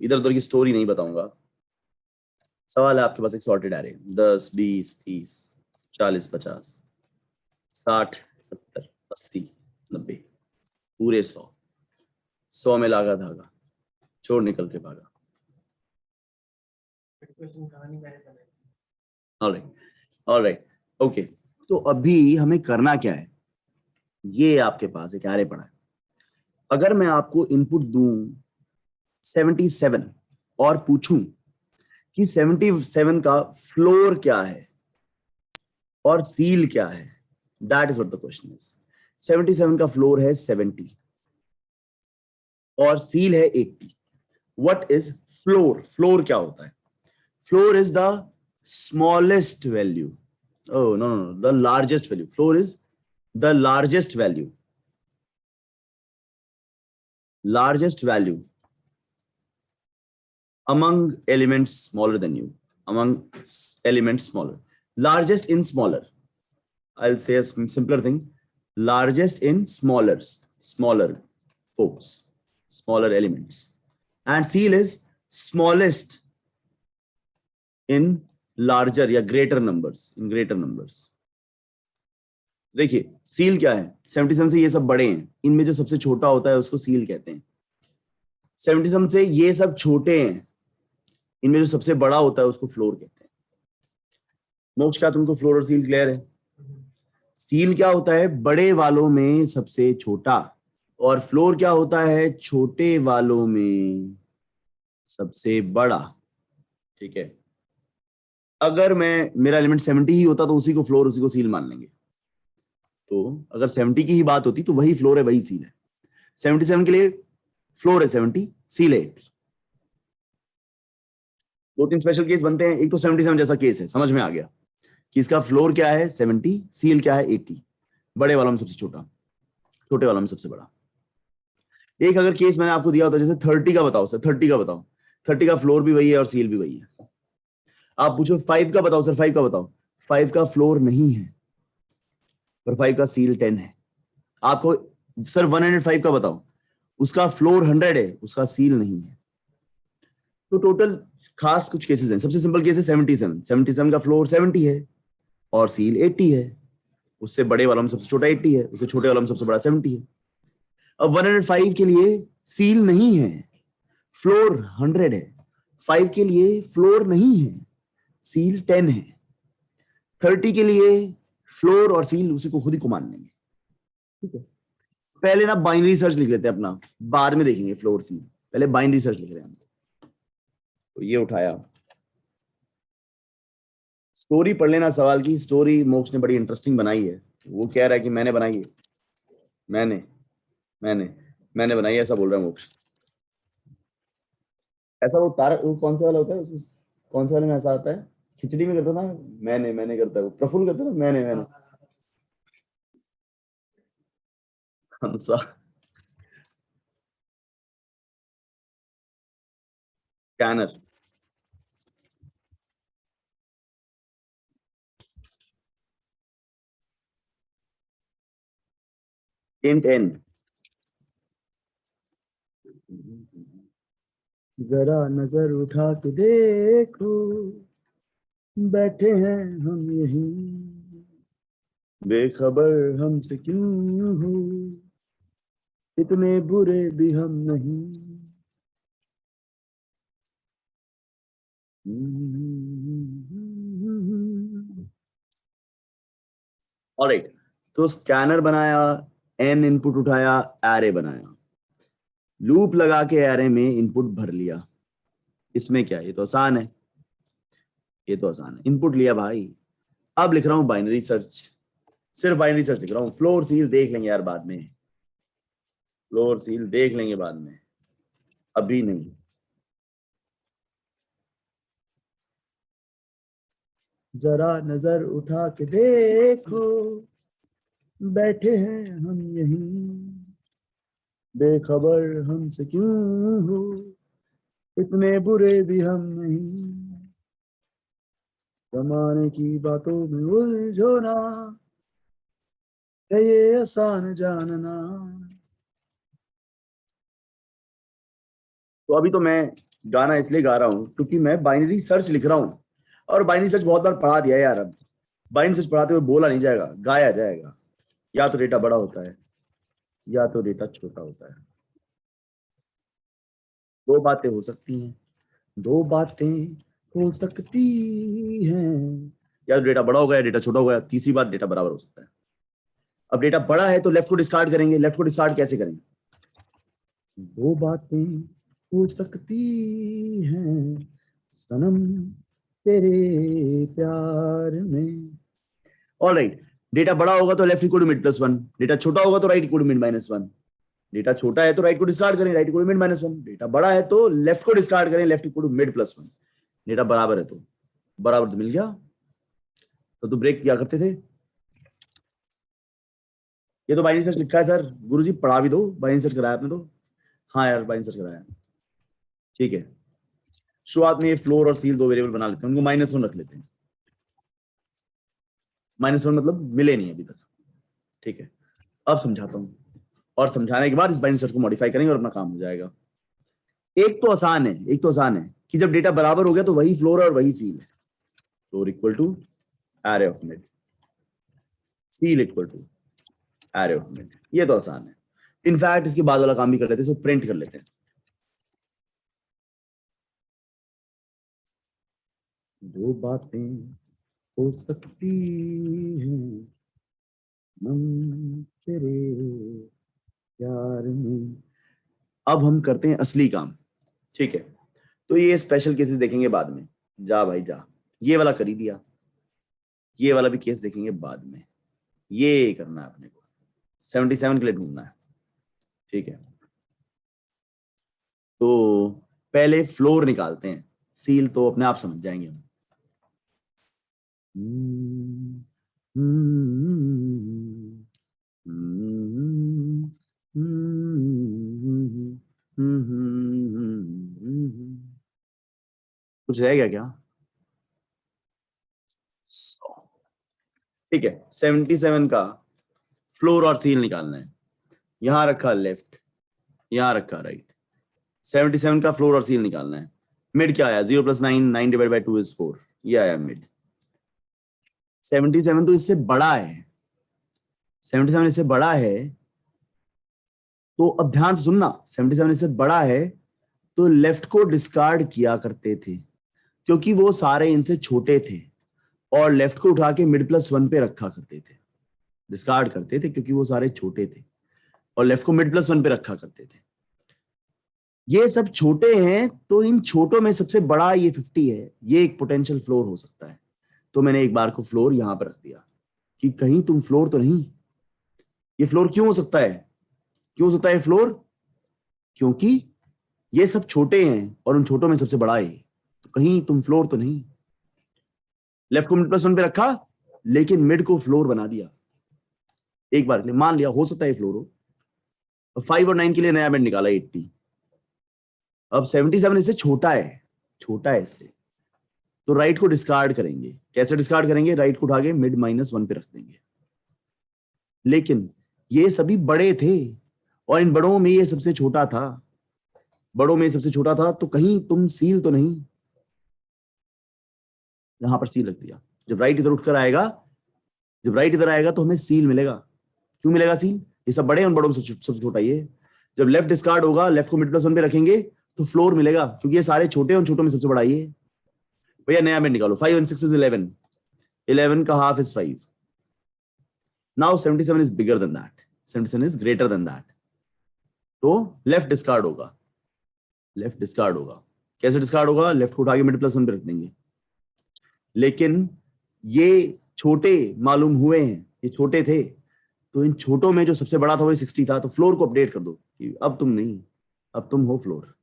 इधर उधर की स्टोरी नहीं बताऊंगा। सवाल है आपके पास एक सॉर्टेड एरे 10 20 30 40 50 60 70 80 90 पूरे 100 में लागा धागा चोर निकल के भागा। Alright okay. तो अभी हमें करना क्या है, ये आपके पास एक एरे पड़ा है। अगर मैं आपको इनपुट दूं 77 और पूछूं कि 77 का फ्लोर क्या है और सील क्या है, that is what the question is. 77 का फ्लोर है 70 और सील है 80। What is floor? फ्लोर क्या होता है? Floor is the smallest value, oh no the largest value. Floor is the largest value among elements smaller than you, among elements smaller, largest in smaller. I'll say a simpler thing, largest in smaller folks, smaller elements. And seal is smallest in larger या greater numbers, in greater numbers. देखिए seal क्या है, 77 से ये सब बड़े हैं, इनमें जो सबसे छोटा होता है उसको सील कहते हैं। 77 से ये सब छोटे हैं, इनमें जो सबसे बड़ा होता है उसको फ्लोर कहते हैं। मोक्ष, क्या तुमको फ्लोर और सील क्लियर है? सील क्या होता है? बड़े वालों में सबसे छोटा, और फ्लोर क्या होता है? छोटे वालों में सबसे बड़ा। ठीक है, अगर मेरा एलिमेंट 70 ही होता तो उसी को फ्लोर उसी को सील मान लेंगे। तो अगर 70 की ही बात होती तो वही फ्लोर है वही सील है। 77 के लिए फ्लोर है 70, सील है 80। दो तीन स्पेशल केस बनते हैं, एक तो 77 जैसा केस है, समझ में आ गया कि इसका फ्लोर क्या है 70, सील क्या है 80, बड़े वालों में सबसे छोटा, छोटे वालों में सबसे बड़ा। एक अगर केस मैंने आपको दिया होता जैसे 30 का बताओ सर, 30 का बताओ, 30 का फ्लोर भी वही है और सील भी वही है। आप पूछो 5 का बताओ सर, 5 का बताओ, 5 का फ्लोर नहीं है और 5 का सील 10 है। आपको सर 105 का बताओ, उसका फ्लोर 100 है, उसका सील नहीं है। तो टोटल खास कुछ केसेस हैं। सबसे सिंपल केस है 77, 77 का फ्लोर 70 है और सील 80 है। उससे बड़े वाला में सबसे छोटा 80 है, उससे छोटे वाला में सबसे बड़ा 70 है। अब 105 के लिए सील नहीं है, फ्लोर 100 है। 5 के लिए फ्लोर नहीं है, सील 10 है। 30 के लिए फ्लोर और सील उसी को खुद ही को मान लेंगे। ठीक है, पहले ना बाइनरी सर्च लिख लेते हैं अपना, बाद में देखेंगे फ्लोर सील, पहले बाइनरी सर्च लिख रहे हैं हम। तो ये उठाया, स्टोरी पढ़ लेना सवाल की। स्टोरी मोक्ष ने बड़ी इंटरेस्टिंग बनाई है। वो कह रहा है कि मैंने बनाई है, मैंने मैंने मैंने बनाई है, ऐसा बोल रहा है मोक्ष। ऐसा वो तारक, वो कौन सा वाला होता है उसमें, कौन से वाले में ऐसा आता है, खिचड़ी में करता था मैंने करता है वो, प्रफुल्ल करता था मैंने कौन सा स्कैनर। इंट एन, जरा नजर उठा के देखो, बैठे हैं हम यहीं, बेखबर हमसे क्यों हो, इतने बुरे भी हम नहीं। ऑलराइट, तो स्कैनर बनाया, एन इनपुट उठाया, एरे बनाया, लूप लगा के एरे में इनपुट भर लिया। इसमें क्या, ये तो आसान है, ये तो आसान है। इनपुट लिया भाई, अब लिख रहा हूं बाइनरी सर्च, सिर्फ बाइनरी सर्च लिख रहा हूं। फ्लोर सील देख लेंगे यार बाद में, फ्लोर सील देख लेंगे बाद में, अभी नहीं। जरा नजर उठा के देखो, बैठे हैं हम यहीं, बेखबर हमसे क्यों हो, इतने बुरे भी हम नहीं। जमाने की बातों में उलझो ना, है ये आसान जानना। तो अभी तो मैं गाना इसलिए गा रहा हूँ क्योंकि मैं बाइनरी सर्च लिख रहा हूँ, और बाइनरी सर्च बहुत बार पढ़ा दिया है यार। अब बाइनरी सर्च पढ़ाते हुए बोला नहीं जाएगा, गाया जाएगा। या तो डेटा बड़ा होता है या तो डेटा छोटा होता है। दो बातें हो सकती हैं, दो बातें हो सकती हैं। या तो डेटा बड़ा हो गया, डेटा छोटा हो गया, तीसरी बात डेटा बराबर हो सकता है। अब डेटा बड़ा है तो लेफ्ट को डिस्कार्ड करेंगे। लेफ्ट को डिस्कार्ड कैसे करेंगे? दो बातें हो सकती हैं सनम तेरे प्यार में। ऑलराइट, डेटा बड़ा होगा तो left equal to mid +1, data छोटा होगा तो right equal to mid -1। Data छोटा है तो राइट को डिस्कार्ड करें, right equal to mid -1। Data बड़ा है तो लेफ्ट को डिस्कार्ड करें, left equal to mid +1। Data बराबर है तो बराबर तो मिल गया। तो ब्रेक किया करते थे। ये तो बाइनरी सर्च लिखा है सर, गुरुजी पढ़ा भी दो, बाइनरी सर्च कराया आपने तो। हाँ यार बाइनरी सर्च कराया, ठीक है। शुरुआत में ये फ्लोर और सील दो वेरिएबल बना लेते हैं, उनको -1 रख लेते हैं। -1 मतलब मिले नहीं अभी तक, ठीक है। अब समझाता हूँ, और समझाने के बाद इस बाइनरी सर्च को मॉडिफाई करेंगे और अपना काम हो जाएगा। एक तो आसान है, एक तो आसान है कि जब डेटा बराबर हो गया तो वही फ्लोर और वही सील है। Floor equal to array of mid, ceil equal to array of mid. ये तो आसान है। इनफैक्ट इसके बाद वाला काम भी कर लेते हैं, इसको प्रिंट कर लेते हैं। दो बातें हो सकती हैं मन तेरे प्यार में। अब हम करते हैं असली काम, ठीक है। तो ये स्पेशल केसेस देखेंगे बाद में, जा भाई जा। ये वाला कर ही दिया, ये वाला भी केस देखेंगे बाद में। ये करना है अपने को, 77 के लिए ढूंढना है, ठीक है। तो पहले फ्लोर निकालते हैं, सील तो अपने आप समझ जाएंगे हम। कुछ रहेगा क्या? ठीक है, 77 का फ्लोर और सील निकालना है। यहां रखा लेफ्ट, यहां रखा राइट। 77 का फ्लोर और सील निकालना है। मिड क्या आया? 0 + 9, 9 डिवाइड बाई 2 इज 4। ये आया मिड। 77 तो इससे बड़ा है, 77 इससे बड़ा है। तो अब ध्यान से सुनना, 77 इससे बड़ा है तो लेफ्ट को डिस्कार्ड किया करते थे क्योंकि वो सारे इनसे छोटे थे, और लेफ्ट को उठा के मिड +1 पे रखा करते थे। डिस्कार्ड करते थे क्योंकि वो सारे छोटे थे, और लेफ्ट को मिड +1 पे रखा करते थे। ये सब छोटे हैं तो इन छोटों में सबसे बड़ा ये 50 है, ये एक पोटेंशियल फ्लोर हो सकता है। तो मैंने एक बार को फ्लोर यहां पर रख दिया कि कहीं तुम फ्लोर तो नहीं। ये फ्लोर क्यों हो सकता है? क्यों हो सकता है फ्लोर? क्योंकि ये सब छोटे हैं और उन छोटों में सबसे बड़ा है, तो कहीं तुम फ्लोर तो नहीं। लेफ्ट को मिड +1 पे रखा लेकिन मिड को फ्लोर बना दिया। एक बार के लिए मान लिया हो सकता है फ्लोर हो। 5 और 9 के लिए नया मिड निकाला 80। अब 77 इससे छोटा है, छोटा है इससे, तो राइट को डिस्कार्ड करेंगे। कैसे डिस्कार्ड करेंगे? राइट को उठा के मिड -1 पे रख देंगे। लेकिन ये सभी बड़े थे और इन बड़ों में ये सबसे छोटा था, बड़ों में सबसे छोटा था, तो कहीं तुम सील तो नहीं। यहां पर सील रख दिया। जब राइट इधर उठकर आएगा, जब राइट इधर आएगा तो हमें सील मिलेगा। क्यों मिलेगा सील? ये सब बड़े हैं, उन बड़ों में सबसे छोटा ये। जब लेफ्ट डिस्कार्ड होगा, लेफ्ट को मिड +1 पे रखेंगे तो फ्लोर मिलेगा क्योंकि ये सारे छोटे हैं, उन छोटों में सबसे बड़ा ये। भैया नया मिड निकालो। 5 and 6 is 11, 11 का half is 5। Now 77 is bigger than that, 77 is greater than that. तो लेफ्ट डिस्कार्ड होगा, लेफ्ट डिस्कार्ड होगा। कैसे डिस्कार्ड होगा? लेफ्ट को उठा के मिड +1 पे रख देंगे। लेकिन ये छोटे मालूम हुए हैं, ये छोटे थे, तो इन छोटों में जो सबसे बड़ा था वो 60 था। तो फ्लोर को अपडेट कर दो कि अब तुम नहीं, अब तुम हो फ्लोर।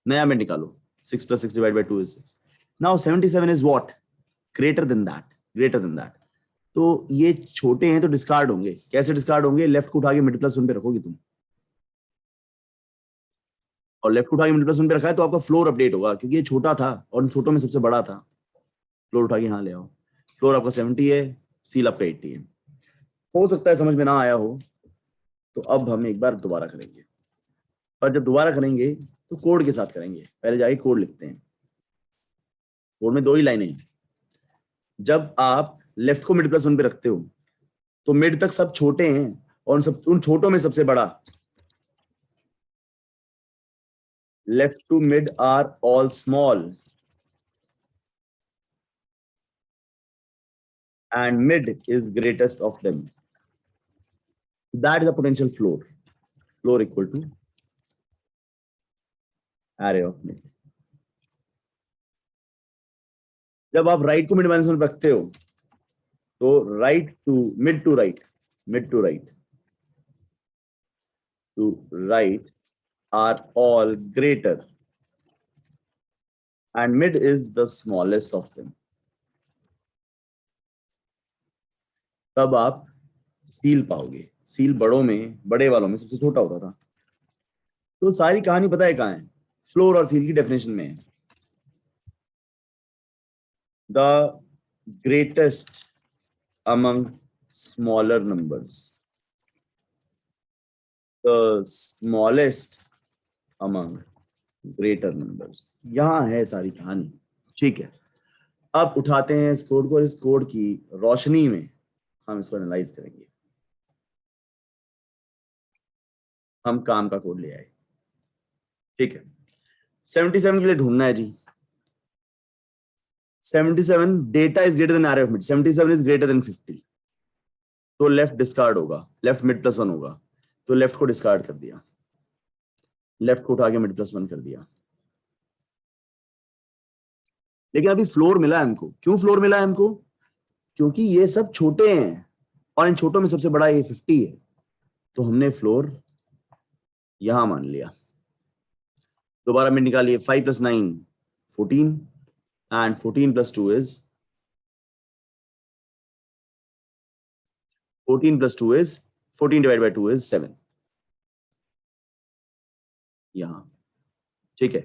नया मिड निकालो। 6 + 6 divide by 2 is 6। Now 77 is what? Greater than that, greater than that. तो ये छोटे हैं तो डिस्कार्ड होंगे। कैसे डिस्कार्ड होंगे? लेफ्ट को उठा के मिड +1 पे रखोगे तुम, और लेफ्ट को उठा के मिड +1 पे रखा है तो आपका फ्लोर अपडेट होगा क्योंकि ये छोटा था और उन छोटों में सबसे बड़ा था। फ्लोर उठा के यहाँ ले आओ। फ्लोर आपका 70 है, सील आपका 80 है। हो सकता है समझ में ना आया हो, तो अब हम एक बार दोबारा करेंगे। और जब दोबारा करेंगे तो कोड के साथ करेंगे। पहले जाके कोड लिखते हैं। कोड में 2 ही लाइनें हैं। जब आप लेफ्ट को मिड प्लस 1 पे रखते हो तो मिड तक सब छोटे हैं और उन छोटों में सबसे बड़ा left to mid are all small and mid is greatest of them. That is the potential floor. Floor equal to array of mid. जब आप राइट को मिड माइनस 1 रखते हो तो right to mid to right are all greater and mid is the smallest of them. तब आप seal पाओगे। Seal बड़े वालों में सबसे छोटा होता था। तो सारी कहानी पता है कहां है? फ्लोर और सील की डेफिनेशन में है। The greatest among smaller numbers, the smallest among greater numbers. यहां है सारी कहानी। ठीक है, अब उठाते हैं इस कोड को और इस कोड की रोशनी में हम इसको एनालाइज करेंगे। हम काम का कोड ले आए। ठीक है, 77 के लिए ढूंढना है जी। 77 data is greater then array of mid, 77 is greater then 50, तो लेफ्ट डिस्कार्ड होगा। लेफ्ट मिड प्लस 1 होगा तो लेफ्ट को डिस्कार्ड कर दिया, लेफ्ट को उठा के मिड प्लस 1 कर दिया। लेकिन अभी फ्लोर मिला है हमको। क्यों फ्लोर मिला है हमको? क्योंकि ये सब छोटे हैं और इन छोटों में सबसे बड़ा ये 50 है, तो हमने फ्लोर यहां मान लिया। दोबारा मिड निकालिए। 5 + 9 14 and 14 + 2 is 14 divided by 2 is 7 यहां। ठीक है,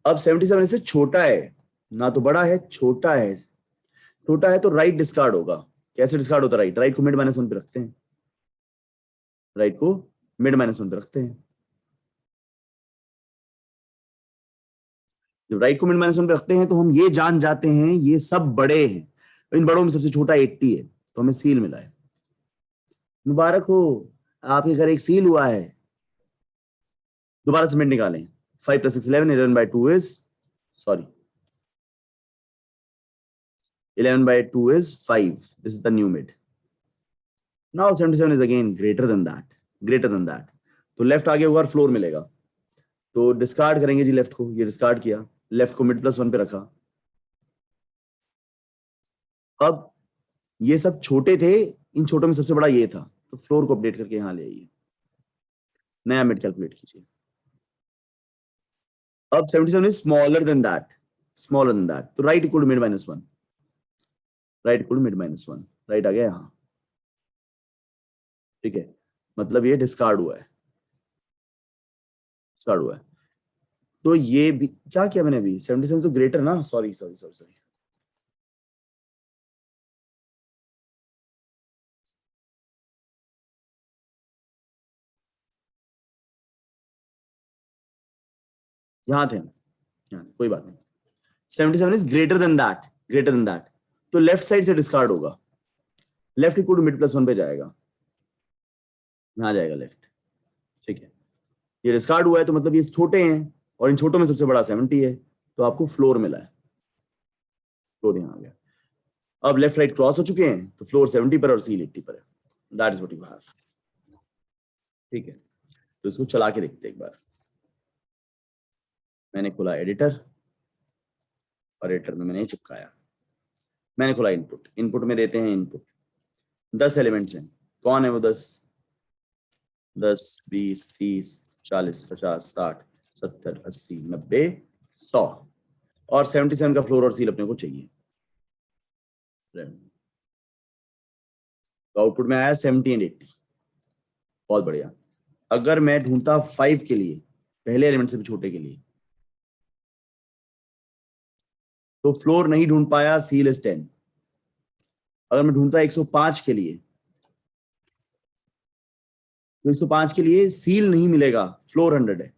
अब 77 इससे छोटा है, ना तो बड़ा है, छोटा है। छोटा है तो राइट डिस्कार्ड होगा। कैसे डिस्कार्ड होता है? राइट को मिड माइनस 1 पे रखते हैं। राइट को मिड माइनस 1 पे रखते हैं। जब राइट को मिड माइनस 1 पे रखते हैं तो हम ये जान जाते हैं ये सब बड़े हैं। इन बड़ों में सबसे छोटा 80 है, तो हमें सील मिला है। मुबारक हो, आपके घर एक सील हुआ है। दोबारा से मिड निकालें। 5 + 6 11, 11 by 2 is 5. This is the new mid. Now 77 is again greater than that. तो लेफ्ट आगे होगा और फ्लोर मिलेगा, तो डिस्कार्ड करेंगे जी लेफ्ट को। ये डिस्कार्ड किया, लेफ्ट को मिड प्लस 1 पे रखा। अब ये सब छोटे थे, इन छोटों में सबसे बड़ा ये था, तो फ्लोर को अपडेट करके यहां ले आइए। नया मिड कैलकुलेट कीजिए। अब 77 इज स्मॉलर देन दैट, तो right equal to mid minus 1, right आ गया यहां। ठीक है, मतलब ये डिस्कार्ड हुआ है। तो ये भी क्या किया मैंने अभी? 77 तो ग्रेटर ना, सॉरी। यहां थे हम, कोई बात नहीं। 77 इज ग्रेटर देन दैट, तो लेफ्ट साइड से डिस्कार्ड होगा। Left equal to mid plus 1 पे जाएगा, यहां जाएगा लेफ्ट। ठीक है, ये डिस्कार्ड हुआ है तो मतलब ये छोटे हैं और इन छोटों में सबसे बड़ा 70 है, तो आपको फ्लोर मिला है। फ्लोर यहां आ गया। अब लेफ्ट राइट क्रॉस हो चुके हैं, तो फ्लोर 70 पर और सील 80 पर है। That is what you have. ठीक है, तो इसको चला के देखते हैं एक बार। मैंने खोला एडिटर और एडिटर में मैंने चिपकाया। मैंने खोला इनपुट में देते हैं इनपुट। 10 एलिमेंट्स हैं। कौन है वो 10? 20 30 40 50 60 70 80 90 100 और 77 का फ्लोर और सील अपने को चाहिए। तो आउटपुट में आया 70 एंड 80। बहुत बढ़िया। अगर मैं ढूंढता 5 के लिए, पहले एलिमेंट से भी छोटे के लिए, तो फ्लोर नहीं ढूंढ पाया, सील इज 10। अगर मैं ढूंढता 105 के लिए, तो 105 के लिए सील नहीं मिलेगा, फ्लोर 100 है।